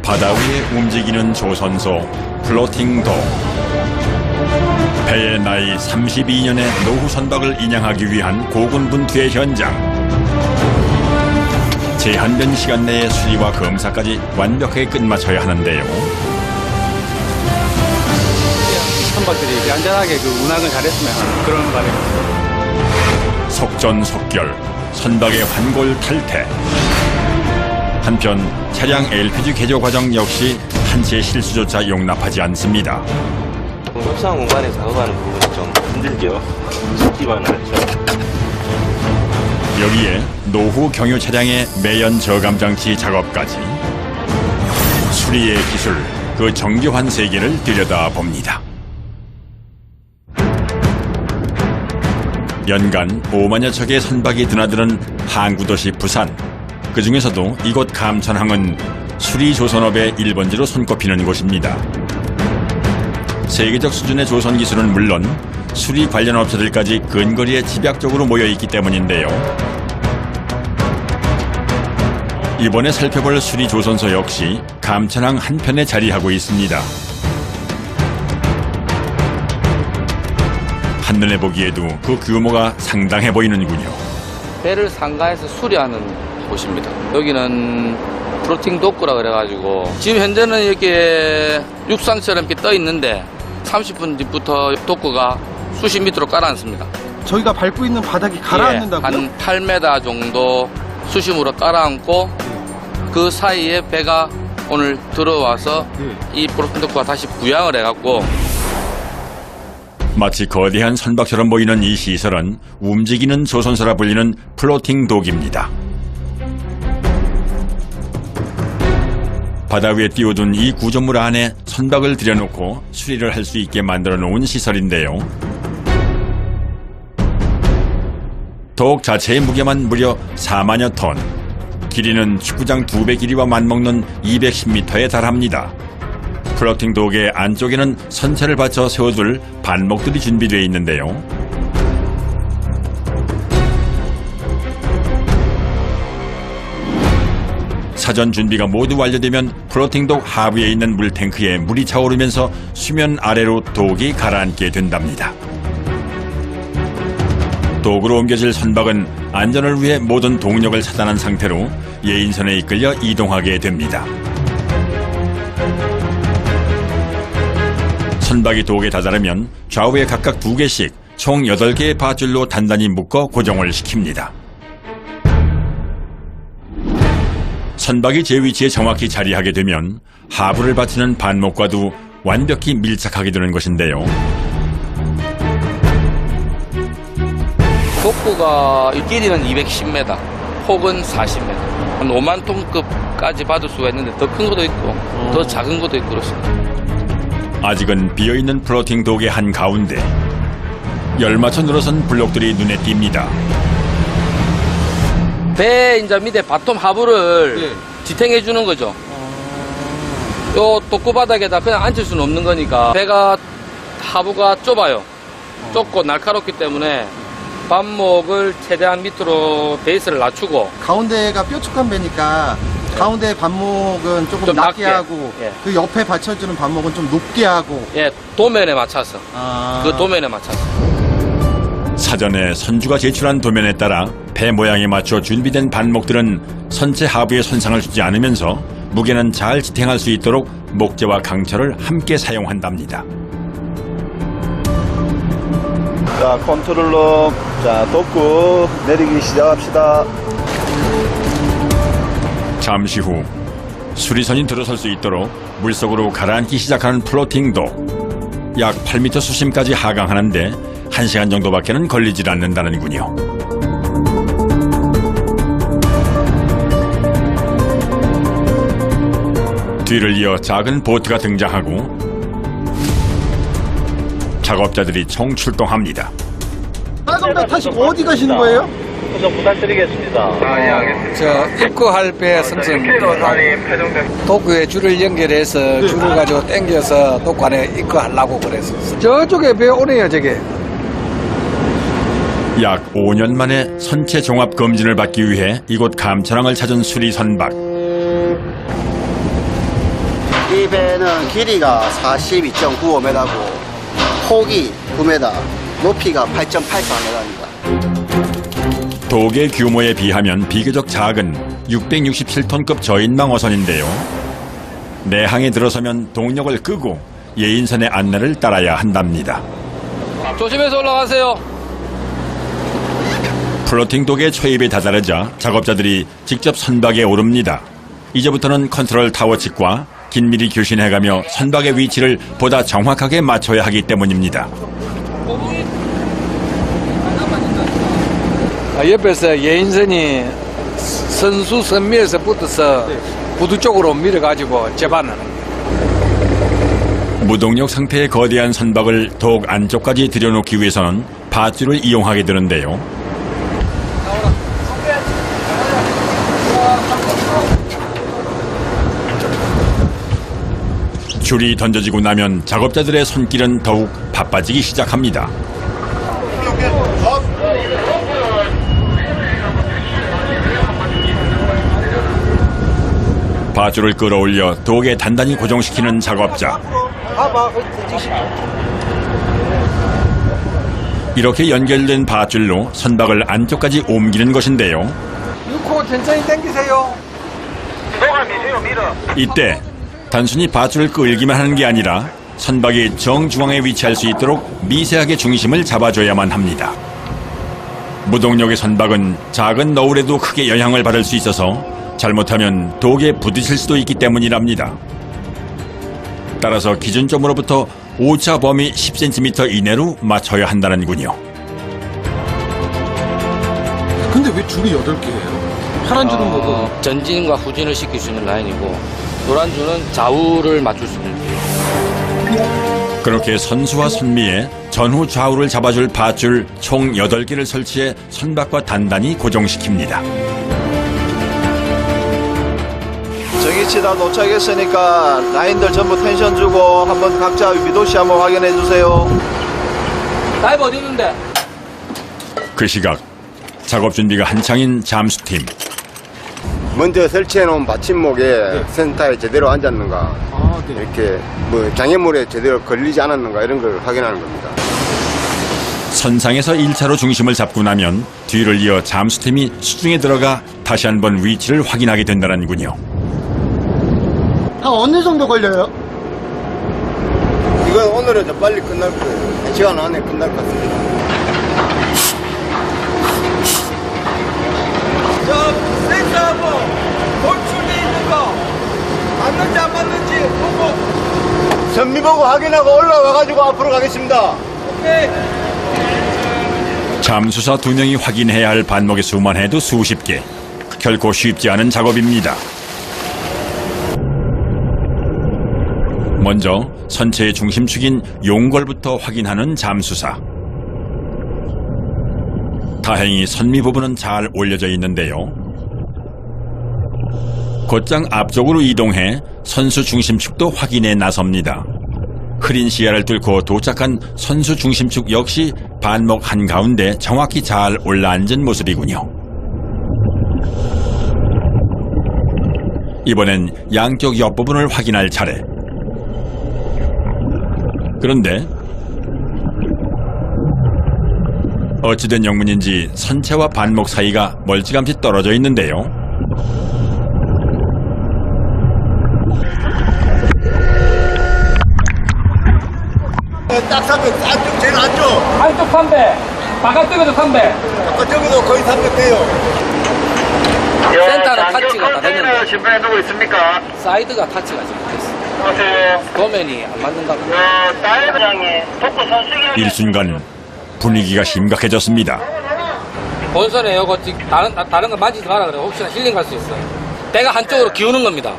바다 위에 움직이는 조선소 플로팅 도. 배의 나이 32년의 노후 선박을 인양하기 위한 고군분투의 현장. 제한된 시간 내에 수리와 검사까지 완벽하게 끝마쳐야 하는데요. 선박들이 안전하게 운항을 잘했으면 하는 그런 바람입니다. 속전속결, 선박의 환골 탈퇴. 한편 차량 LPG 개조 과정 역시 한치의 실수조차 용납하지 않습니다. 협상 공간에 작업하는 부분이 좀 힘들죠. 쉽지만은 않죠. 여기에 노후 경유 차량의 매연 저감 장치 작업까지. 수리의 기술, 그 정교한 세계를 들여다봅니다. 연간 5만여 척의 선박이 드나드는 항구도시 부산. 그 중에서도 이곳 감천항은 수리 조선업의 1번지로 손꼽히는 곳입니다. 세계적 수준의 조선 기술은 물론 수리 관련 업체들까지 근거리에 집약적으로 모여있기 때문인데요. 이번에 살펴볼 수리 조선소 역시 감천항 한편에 자리하고 있습니다. 한눈에 보기에도 그 규모가 상당해 보이는군요. 배를 상가에서 수리하는 곳입니다. 여기는 플로팅 도크라 그래가지고 지금 현재는 이렇게 육상처럼 이렇게 떠 있는데 30분 뒤부터 도크가 수십 미터로 깔아앉습니다. 저희가 밟고 있는 바닥이 가라앉는다고요? 한 8m 정도 수심으로 깔아앉고 그 사이에 배가 오늘 들어와서 이 플로팅 도크가 다시 부양을 해갖고 마치 거대한 선박처럼 보이는 이 시설은 움직이는 조선소라 불리는 플로팅 독입니다. 바다 위에 띄워둔 이 구조물 안에 선박을 들여놓고 수리를 할 수 있게 만들어 놓은 시설인데요. 독 자체의 무게만 무려 4만여 톤. 길이는 축구장 2배 길이와 맞먹는 210m에 달합니다. 플로팅 독의 안쪽에는 선체를 받쳐 세워둘 반목들이 준비되어 있는데요. 사전 준비가 모두 완료되면 플로팅 독 하부에 있는 물탱크에 물이 차오르면서 수면 아래로 독이 가라앉게 된답니다. 독으로 옮겨질 선박은 안전을 위해 모든 동력을 차단한 상태로 예인선에 이끌려 이동하게 됩니다. 선박이 독에 다다르면 좌우에 각각 2개씩 총 8개의 밧줄로 단단히 묶어 고정을 시킵니다. 선박이 제 위치에 정확히 자리하게 되면 하부를 받치는 반목과도 완벽히 밀착하게 되는 것인데요. 복구가 길이는 210m, 폭은 40m. 한 5만 톤급까지 받을 수가 있는데 더 큰 것도 있고 더 작은 것도 있고 그렇습니다. 아직은 비어있는 플로팅 독의 한가운데 열맞춰 늘어선 블록들이 눈에 띕니다. 배 이제 밑에 바텀 하부를 지탱해 주는 거죠. 요 독구 바닥에다 그냥 앉힐 수는 없는 거니까 배가 하부가 좁아요. 좁고 날카롭기 때문에 반목을 최대한 밑으로 베이스를 낮추고 가운데가 뾰족한 배니까 가운데 반목은 조금 좀 낮게 낮게. 하고 예. 그 옆에 받쳐주는 반목은 좀 높게 하고 예, 도면에 맞춰서 그 도면에 맞춰서 사전에 선주가 제출한 도면에 따라 배 모양에 맞춰 준비된 반목들은 선체 하부에 손상을 주지 않으면서 무게는 잘 지탱할 수 있도록 목재와 강철을 함께 사용한답니다. 자, 컨트롤러, 자, 독구 내리기 시작합시다. 잠시 후 수리선이 들어설 수 있도록 물속으로 가라앉기 시작하는 플로팅 독. 약 8m 수심까지 하강하는데 1시간 정도밖에는 걸리질 않는다는군요. 뒤를 이어 작은 보트가 등장하고 작업자들이 총출동합니다. 빨간 배 타시고 어디 가시는 거예요? 우선 부탁드리겠습니다. 예, 알겠습니다. 저 입구할 배 승선입니다. 도구에 줄을 연결해서 줄을 가지고 당겨서 도구 안에 입구하려고 그랬었어요. 저쪽에 배 오네요, 저게. 약 5년 만에 선체 종합 검진을 받기 위해 이곳 감천항을 찾은 수리 선박. 이 배는 길이가 42.95m고 폭이 9m, 높이가 8.84m입니다. 독의 규모에 비하면 비교적 작은 667톤급 저인망 어선인데요. 내항에 들어서면 동력을 끄고 예인선의 안내를 따라야 한답니다. 조심해서 올라가세요. 플로팅 독의 초입에 다다르자 작업자들이 직접 선박에 오릅니다. 이제부터는 컨트롤 타워 측과 긴밀히 교신해가며 선박의 위치를 보다 정확하게 맞춰야 하기 때문입니다. 옆에서 예인선이 선수 선미에서 붙어서 부두 쪽으로 밀어가지고 제반하는 거예요. 무동력 상태의 거대한 선박을 독 안쪽까지 들여놓기 위해서는 밧줄을 이용하게 되는데요. 줄이 던져지고 나면 작업자들의 손길은 더욱 바빠지기 시작합니다. 밧줄을 끌어올려 독에 단단히 고정시키는 작업자. 이렇게 연결된 밧줄로 선박을 안쪽까지 옮기는 것인데요. 넣고 천천히 당기세요. 이때 단순히 밧줄을 끌기만 하는 게 아니라 선박이 정중앙에 위치할 수 있도록 미세하게 중심을 잡아줘야만 합니다. 무동력의 선박은 작은 너울에도 크게 영향을 받을 수 있어서 잘못하면 독에 부딪힐 수도 있기 때문이랍니다. 따라서 기준점으로부터 오차 범위 10cm 이내로 맞춰야 한다는군요. 근데 왜 줄이 8개예요? 파란 줄은 뭐고? 전진과 후진을 시킬 수 있는 라인이고 노란 줄은 좌우를 맞출 수 있는 줄이에요. 그렇게 선수와 선미의 전후 좌우를 잡아줄 밧줄 총 8개를 설치해 선박과 단단히 고정시킵니다. 정위치 다 도착했으니까 라인들 전부 텐션 주고 한번 각자 위도시 한번 확인해 주세요. 다이브 어디 있는데? 그 시각 작업 준비가 한창인 잠수팀. 먼저 설치해놓은 받침목에 센터에 제대로 앉았는가, 이렇게 뭐 장애물에 제대로 걸리지 않았는가 이런 걸 확인하는 겁니다. 선상에서 1차로 중심을 잡고 나면 뒤를 이어 잠수팀이 수중에 들어가 다시 한번 위치를 확인하게 된다는군요. 어느 정도 걸려요? 이건 오늘은 좀 빨리 끝날 거예요. 1시간 안에 끝날 것 같습니다. 센터하고 돌출돼 있는 거 맞는지 안 맞는지 보고. 선미 보고 확인하고 올라와가지고 앞으로 가겠습니다. 오케이. 잠수사 2명이 확인해야 할 반목의 수만 해도 수십 개. 결코 쉽지 않은 작업입니다. 먼저 선체의 중심축인 용골부터 확인하는 잠수사. 다행히 선미 부분은 잘 올려져 있는데요. 곧장 앞쪽으로 이동해 선수 중심축도 확인해 나섭니다. 흐린 시야를 뚫고 도착한 선수 중심축 역시 반목 한가운데 정확히 잘 올라앉은 모습이군요. 이번엔 양쪽 옆부분을 확인할 차례. 그런데 어찌된 영문인지 선체와 반목 사이가 멀찌감치 떨어져 있는데요. 딱 300, 안쪽 제일 안쪽. 한쪽 3배, 바깥쪽에도 3배. 저기도 거의 300 돼요. 센터는 타치가 다 됐는데 신분에 누구 있습니까? 사이드가 타치가 지금 됐어. 안녕하세요. 도면이 안 맞는다고. 다이브장이 독고 선수기. 일순간 분위기가 심각해졌습니다. 본선에 이거 다른 거 만지지 마라 그래. 혹시나 힐링 갈 수 있어. 배가 한쪽으로 기우는 겁니다.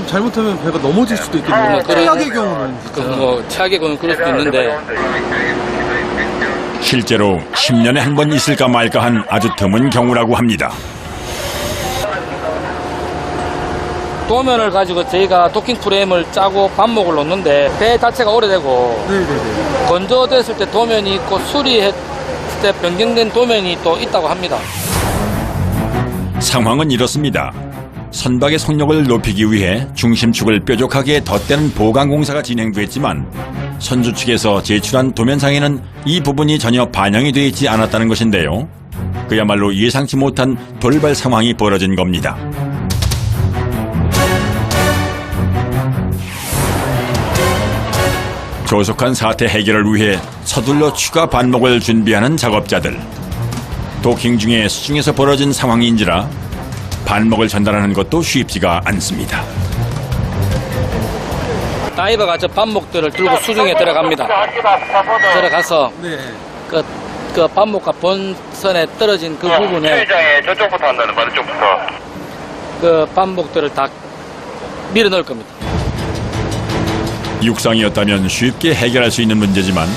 잘못하면 배가 넘어질 수도 있겠네요. 최악의 경우는 최악의 경우는 그럴 수도 있는데 실제로 10년에 한 번 있을까 말까 한 아주 드문 경우라고 합니다. 도면을 가지고 저희가 도킹 프레임을 짜고 반목을 놓는데 배 자체가 오래되고 건조됐을 때 도면이 있고 수리했을 때 변경된 도면이 또 있다고 합니다. 상황은 이렇습니다. 선박의 속력을 높이기 위해 중심축을 뾰족하게 덧대는 보강 공사가 진행됐지만 선주 측에서 제출한 도면상에는 이 부분이 전혀 반영이 되어 있지 않았다는 것인데요. 그야말로 예상치 못한 돌발 상황이 벌어진 겁니다. 조속한 사태 해결을 위해 서둘러 추가 반목을 준비하는 작업자들. 도킹 중에 수중에서 벌어진 상황인지라 반목을 전달하는 것도 쉽지가 않습니다. 다이버가 저 반목들을 들고 수중에 들어갑니다. 들어가서 네. 그 반목과 본선에 떨어진 그 부분에 저쪽부터 한다는 말 쪽부터. 그 반목들을 다 밀어 넣을 겁니다. 육상이었다면 쉽게 해결할 수 있는 문제지만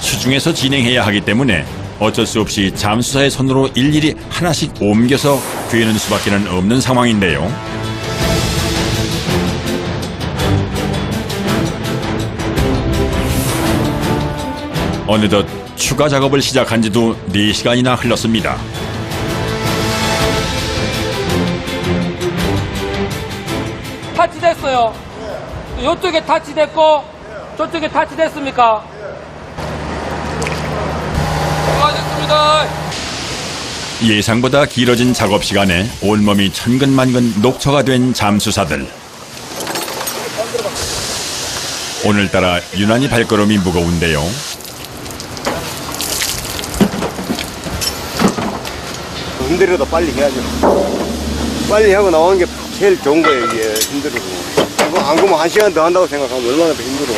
수중에서 진행해야 하기 때문에 어쩔 수 없이 잠수사의 손으로 일일이 하나씩 옮겨서 괴는 수밖에 없는 상황인데요. 어느덧 추가 작업을 시작한 지도 4시간이나 흘렀습니다. 타치됐어요. 이쪽에 타치됐고 저쪽에 타치됐습니까? 수고하셨습니다. 예상보다 길어진 작업 시간에 온몸이 천근만근 녹초가 된 잠수사들. 오늘따라 유난히 발걸음이 무거운데요. 힘들어도 빨리 해야죠. 빨리 하고 나오는 게 제일 좋은 거예요, 이게 힘들어도. 이거 안 그러면 1시간 더 한다고 생각하면 얼마나 더 힘들어.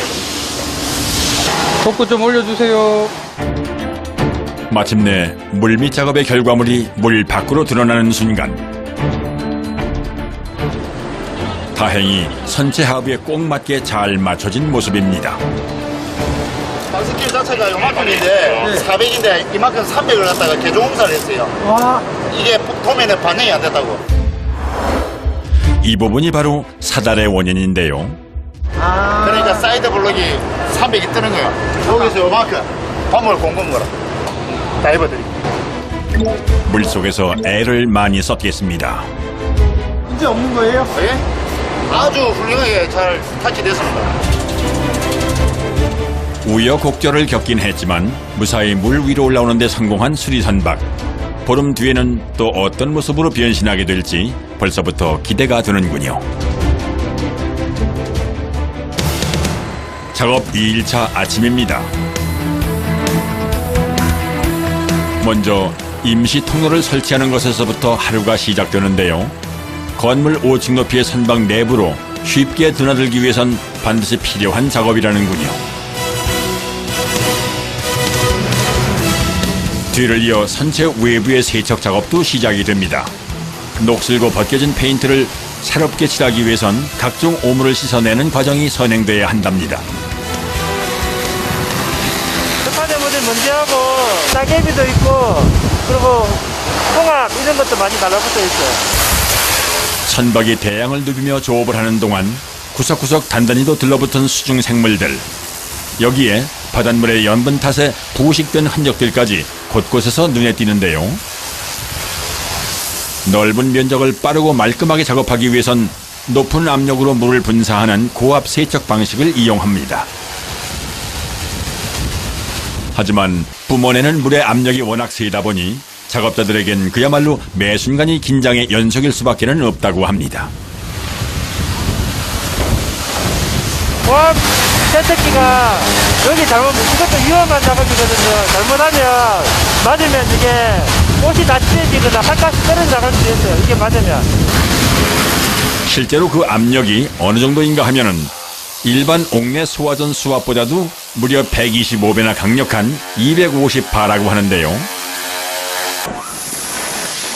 덮고 좀 올려주세요. 마침내 물밑 작업의 결과물이 물 밖으로 드러나는 순간 다행히 선체 하부에 꼭 맞게 잘 맞춰진 모습입니다. 방스길 자체가 요만큼인데 400인데 이만큼 300을 갖다가 개조공사를 했어요. 이게 도면에 반영이 안 됐다고. 이 부분이 바로 사달의 원인인데요. 그러니까 사이드 블록이 300이 뜨는 거예요. 여기서 요만큼 밤을 공건 거라. 다이버들이. 물속에서 애를 많이 썼겠습니다. 문제 없는 거예요? 예? 아주 훌륭하게 잘 타치됐습니다. 우여곡절을 겪긴 했지만 무사히 물 위로 올라오는 데 성공한 수리선박. 보름 뒤에는 또 어떤 모습으로 변신하게 될지 벌써부터 기대가 되는군요. 작업 2일차 아침입니다. 먼저 임시 통로를 설치하는 것에서부터 하루가 시작되는데요. 건물 5층 높이의 선박 내부로 쉽게 드나들기 위해선 반드시 필요한 작업이라는군요. 뒤를 이어 선체 외부의 세척 작업도 시작이 됩니다. 녹슬고 벗겨진 페인트를 새롭게 칠하기 위해선 각종 오물을 씻어내는 과정이 선행돼야 한답니다. 급하게 묻은 먼지하고 따개비도 있고 그리고 홍합 이런 것도 많이 달라붙어 있어요. 선박이 대양을 누비며 조업을 하는 동안 구석구석 단단히도 들러붙은 수중 생물들. 여기에 바닷물의 염분 탓에 부식된 흔적들까지 곳곳에서 눈에 띄는데요. 넓은 면적을 빠르고 말끔하게 작업하기 위해선 높은 압력으로 물을 분사하는 고압 세척 방식을 이용합니다. 하지만 뿜어내는 물의 압력이 워낙 세다 보니 작업자들에겐 그야말로 매 순간이 긴장의 연속일 수밖에 없다고 합니다. 고압 세척기가 여기 잘못 이것도 위험한 작업이거든요. 잘못하면 맞으면 이게 옷이 다 찢어지거나 살갗이 떨어져 나갈 수 있어요. 이게 맞으면. 실제로 그 압력이 어느 정도인가 하면은 일반 옥내 소화전 수압보다도 무려 125배나 강력한 250바라고 하는데요.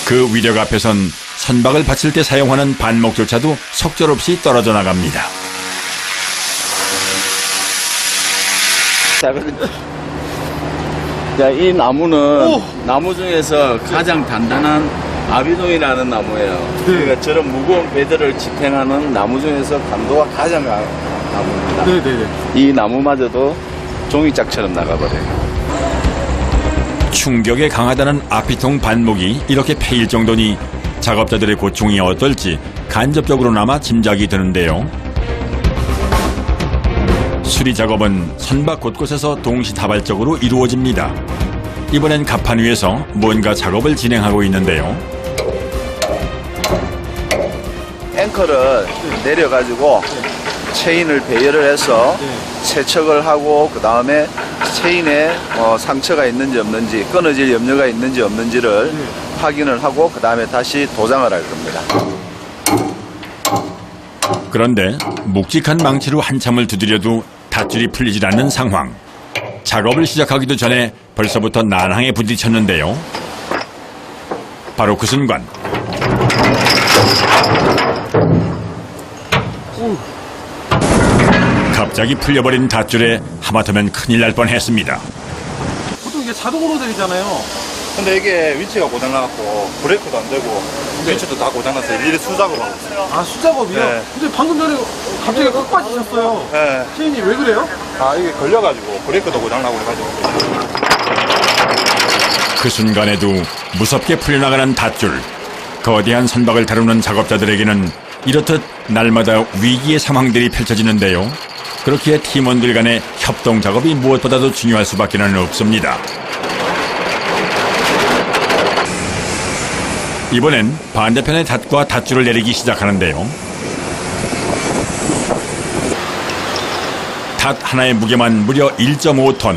그 위력 앞에선 선박을 받칠 때 사용하는 반목조차도 속절없이 떨어져 나갑니다. 자, 이 나무는 나무 중에서 가장 단단한 아비동이라는 나무예요. 그러니까 저런 무거운 배들을 지탱하는 나무 중에서 강도가 가장 나무입니다. 네네네. 이 나무마저도 종이짝처럼 나가버려요. 충격에 강하다는 아피통 반목이 이렇게 패일 정도니 작업자들의 고충이 어떨지 간접적으로나마 짐작이 드는데요. 수리 작업은 선박 곳곳에서 동시다발적으로 이루어집니다. 이번엔 갑판 위에서 뭔가 작업을 진행하고 있는데요. 앵커를 내려가지고 체인을 배열을 해서 세척을 하고 그 다음에 체인에 상처가 있는지 없는지 끊어질 염려가 있는지 없는지를 확인을 하고 그 다음에 다시 도장을 할 겁니다. 그런데 묵직한 망치로 한참을 두드려도 닷줄이 풀리질 않는 상황. 작업을 시작하기도 전에 벌써부터 난항에 부딪혔는데요. 바로 그 순간 갑자기 풀려버린 닷줄에 하마터면 큰일 날 뻔했습니다. 보통 이게 자동으로 되잖아요. 근데 이게 위치가 고장나갖고 브레이크도 안 되고 위치도 다 고장나서 일일이 수작업하고 있어요. 아, 수작업이요? 네. 근데 방금 전에 갑자기 꽉 빠지셨어요. 네. 체인이 왜 그래요? 아 이게 걸려가지고 브레이크도 고장나고 해가지고. 그 순간에도 무섭게 풀려나가는 닷줄. 거대한 선박을 다루는 작업자들에게는 이렇듯 날마다 위기의 상황들이 펼쳐지는데요. 그렇기에 팀원들 간의 협동 작업이 무엇보다도 중요할 수밖에 없습니다. 이번엔 반대편의 닷과 닷줄을 내리기 시작하는데요. 닷 하나의 무게만 무려 1.5톤.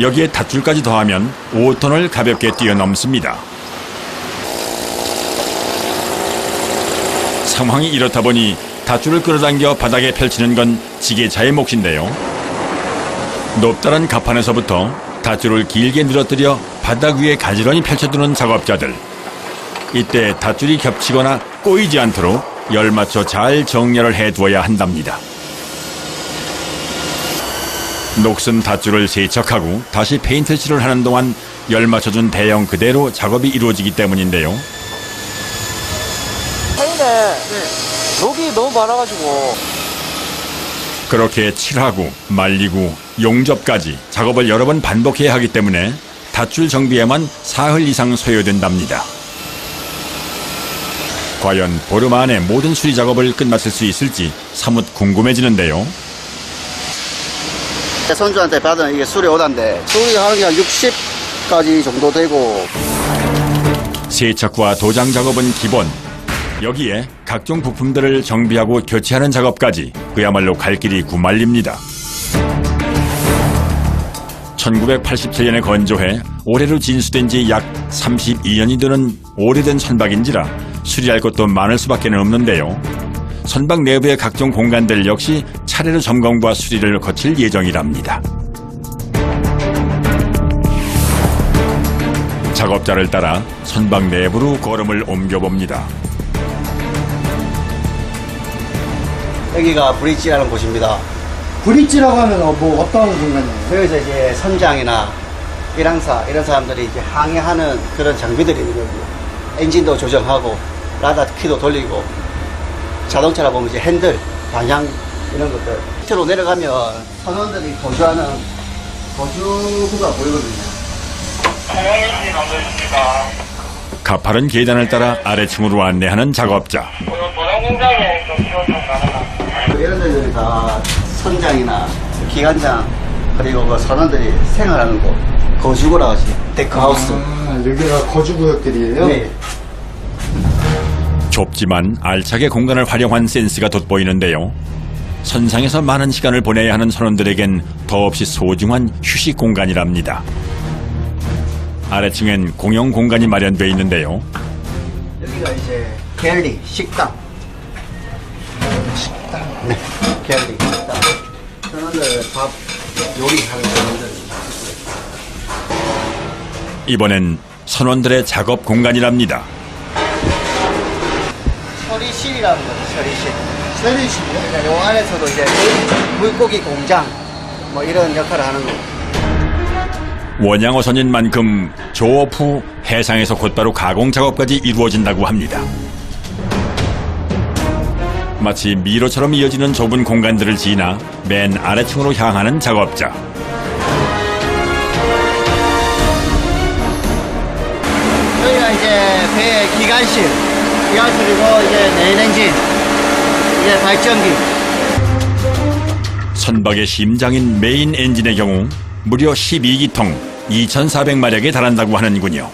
여기에 닷줄까지 더하면 5톤을 가볍게 뛰어넘습니다. 상황이 이렇다 보니 닷줄을 끌어당겨 바닥에 펼치는 건 지게차의 몫인데요. 높다란 갑판에서부터 닷줄을 길게 늘어뜨려 바닥 위에 가지런히 펼쳐두는 작업자들. 이때 닷줄이 겹치거나 꼬이지 않도록 열맞춰 잘 정렬을 해두어야 한답니다. 녹슨 닷줄을 세척하고 다시 페인트 칠을 하는 동안 열맞춰준 대형 그대로 작업이 이루어지기 때문인데요. 체인에 녹이 너무 많아가지고 그렇게 칠하고 말리고 용접까지 작업을 여러 번 반복해야 하기 때문에 닷줄 정비에만 사흘 이상 소요된답니다. 과연 보름 안에 모든 수리 작업을 끝마칠 수 있을지 사뭇 궁금해지는데요. 손주한테 받은 이게 수리 오다인데 수리하는 게 한 60까지 정도 되고. 세척과 도장 작업은 기본. 여기에 각종 부품들을 정비하고 교체하는 작업까지 그야말로 갈 길이 구말립니다. 1987년에 건조해 올해로 진수된 지 약 32년이 되는 오래된 선박인지라 수리할 것도 많을 수밖에 없는데요. 선박 내부의 각종 공간들 역시 차례로 점검과 수리를 거칠 예정이랍니다. 작업자를 따라 선박 내부로 걸음을 옮겨봅니다. 여기가 브릿지라는 곳입니다. 브릿지라고 하면 뭐 어떤 공간이에요? 여기서 이제 선장이나 일항사 이런 사람들이 이제 항해하는 그런 장비들이 있는 거고요. 엔진도 조정하고 라다 키도 돌리고 자동차라 보면 이제 핸들, 방향 이런 것들. 밑으로 내려가면 선원들이 거주하는 거주구가 보이거든요. 가파른 계단을 따라 아래층으로 안내하는 작업자. 이런 데들이 다 선장이나 기관장 그리고 그 선원들이 생활하는 곳, 거주구라고 하지. 데크하우스. 여기가 거주구역들이에요? 네. 좁지만 알차게 공간을 활용한 센스가 돋보이는데요. 선상에서 많은 시간을 보내야 하는 선원들에겐 더없이 소중한 휴식 공간이랍니다. 아래층엔 공용 공간이 마련되어 있는데요. 여기가 이제 갤리, 식당. 네, 갤리, 식당. 선원들 밥 요리하는 선원들. 이번엔 선원들의 작업 공간이랍니다. 처리실이라는 거죠, 처리실. 처리실이요? 요 안에서도 이제 물고기 공장, 뭐 이런 역할을 하는 거. 원양어선인 만큼 조업 후 해상에서 곧바로 가공 작업까지 이루어진다고 합니다. 마치 미로처럼 이어지는 좁은 공간들을 지나 맨 아래층으로 향하는 작업자. 여기가 이제 배의 기관실. 디아슬이고 이게 메인 엔진, 이게 발전기. 선박의 심장인 메인 엔진의 경우 무려 12기통 2,400마력에 달한다고 하는군요.